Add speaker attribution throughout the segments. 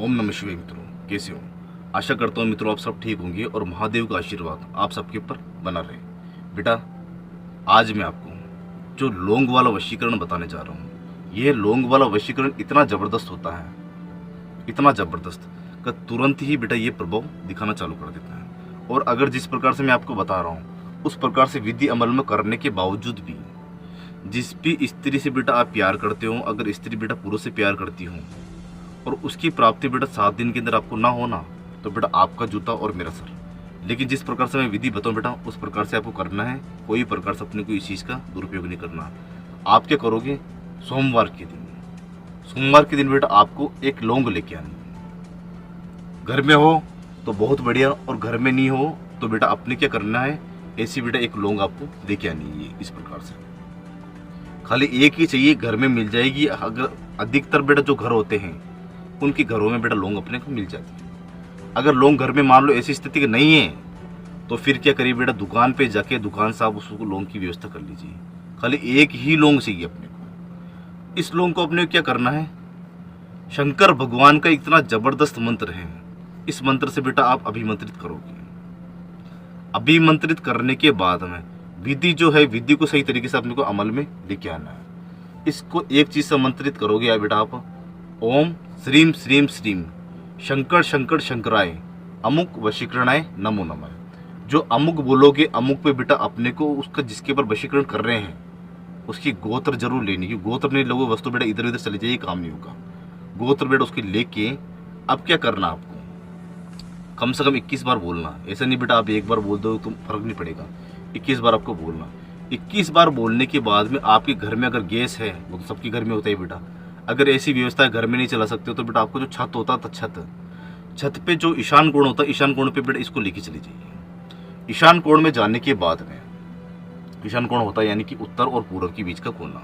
Speaker 1: ओम नमः शिवाय। मित्रों, कैसे हो? आशा करता हूँ मित्रों आप सब ठीक होंगे और महादेव का आशीर्वाद आप सबके ऊपर बना रहे। बेटा, आज मैं आपको जो लौंग वाला वशीकरण बताने जा रहा हूँ, यह लौंग वाला वशीकरण इतना ज़बरदस्त होता है, इतना ज़बरदस्त कि तुरंत ही बेटा ये प्रभाव दिखाना चालू कर देता है। और अगर जिस प्रकार से मैं आपको बता रहा हूँ उस प्रकार से विधि अमल में करने के बावजूद भी जिस भी स्त्री से बेटा आप प्यार करते हो, अगर स्त्री बेटा पुरुष से प्यार करती हो और उसकी प्राप्ति बेटा 7 दिन के अंदर आपको ना होना, तो बेटा आपका जूता और मेरा सर। लेकिन जिस प्रकार से मैं विधि बताऊं बेटा, उस प्रकार से आपको करना है। कोई प्रकार से अपने को इस चीज़ का दुरुपयोग नहीं करना। आप क्या करोगे? सोमवार के दिन बेटा आपको एक लौंग लेके आनी है। घर में हो तो बहुत बढ़िया, और घर में नहीं हो तो बेटा अपने क्या करना है, ऐसी बेटा एक लौंग आपको लेके आनी है। इस प्रकार से खाली एक ही चाहिए, घर में मिल जाएगी। अगर अधिकतर बेटा जो घर होते हैं उनके घरों में बेटा लौंग अपने को मिल जाती है। अगर लौंग घर में मान लो ऐसी स्थिति नहीं है तो फिर क्या करिए बेटा, दुकान पे जाके दुकान से आप उसको लौंग की व्यवस्था कर लीजिए। खाली एक ही लौंग चाहिए अपने को। इस लौंग को अपने को क्या करना है, शंकर भगवान का इतना जबरदस्त मंत्र है, इस मंत्र से बेटा आप अभिमंत्रित करोगे। अभिमंत्रित करने के बाद में विधि जो है, विधि को सही तरीके से अपने को अमल में लेके आना है। इसको एक चीज से मंत्रित करोगे या बेटा आप, ओम श्रीम श्रीम श्रीम शंकर शंकर शंकराय अमुक वशीकरणाय नमो नमः। जो अमुक बोलोगे, अमुक पे बेटा अपने को उसका जिसके ऊपर वशीकरण कर रहे हैं उसकी गोत्र जरूर लेनी, क्योंकि गोत्र नहीं लोगे वस्तु बेटा इधर उधर चले जाइए, काम नहीं होगा। गोत्र बेटा उसकी लेके अब क्या करना, आपको कम से कम 21 बार बोलना। ऐसा नहीं बेटा आप एक बार बोल दो तो फर्क नहीं पड़ेगा, 21 बार आपको बोलना। 21 बार बोलने के बाद में आपके घर में अगर गैस है, वो तो सबके घर में होता है बेटा, अगर ऐसी व्यवस्था घर में नहीं चला सकते हो तो बेटा आपको जो छत होता है, छत पे जो ईशान कोण होता है, ईशान कोण पे बेटा इसको लेके चली जाइए। ईशान कोण में जाने के बाद में, ईशान कोण होता है यानी कि उत्तर और पूर्व के बीच का कोना,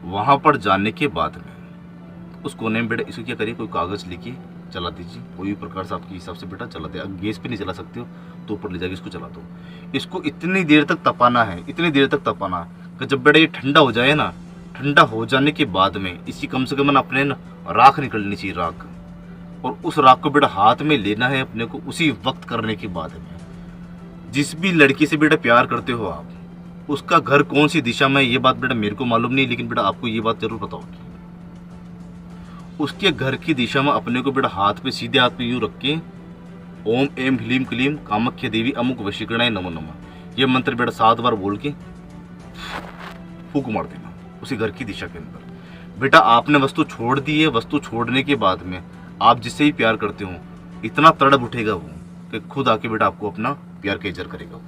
Speaker 1: वहां पर जाने के बाद में उस कोने में बेटा इसको क्या करिए, कोई कागज लेके चला दीजिए। कोई भी प्रकार से आपके हिसाब से बेटा चला दे। अगर गैस पे नहीं चला सकते हो तो ऊपर ले जाके इसको चला दो। इसको इतनी देर तक तपाना है, इतनी देर तक तपाना कि जब बेटा ये ठंडा हो जाए ना, ठंडा हो जाने के बाद में इसकी कम से कम अपने ना राख निकलनी चाहिए, राख। और उस राख को बेटा हाथ में लेना है अपने को। उसी वक्त करने के बाद में जिस भी लड़की से बेटा प्यार करते हो आप, उसका घर कौन सी दिशा में है ये बात बेटा मेरे को मालूम नहीं, लेकिन बेटा आपको ये बात जरूर पता होगी। उसके घर की दिशा में अपने को बेटा हाथ पे, सीधे हाथ पे यूं रख के ओम एम ह्लीम क्लीम कामाख्या देवी अमुक वशीकरणाय नमो नमः ये मंत्र बेटा 7 बार बोल के फूंक मार देना उसी घर की दिशा के अंदर। बेटा आपने वस्तु छोड़ दी है। वस्तु छोड़ने के बाद में आप जिससे ही प्यार करते हो इतना तड़प उठेगा वो कि खुद आके बेटा आपको अपना प्यार का इजहार करेगा।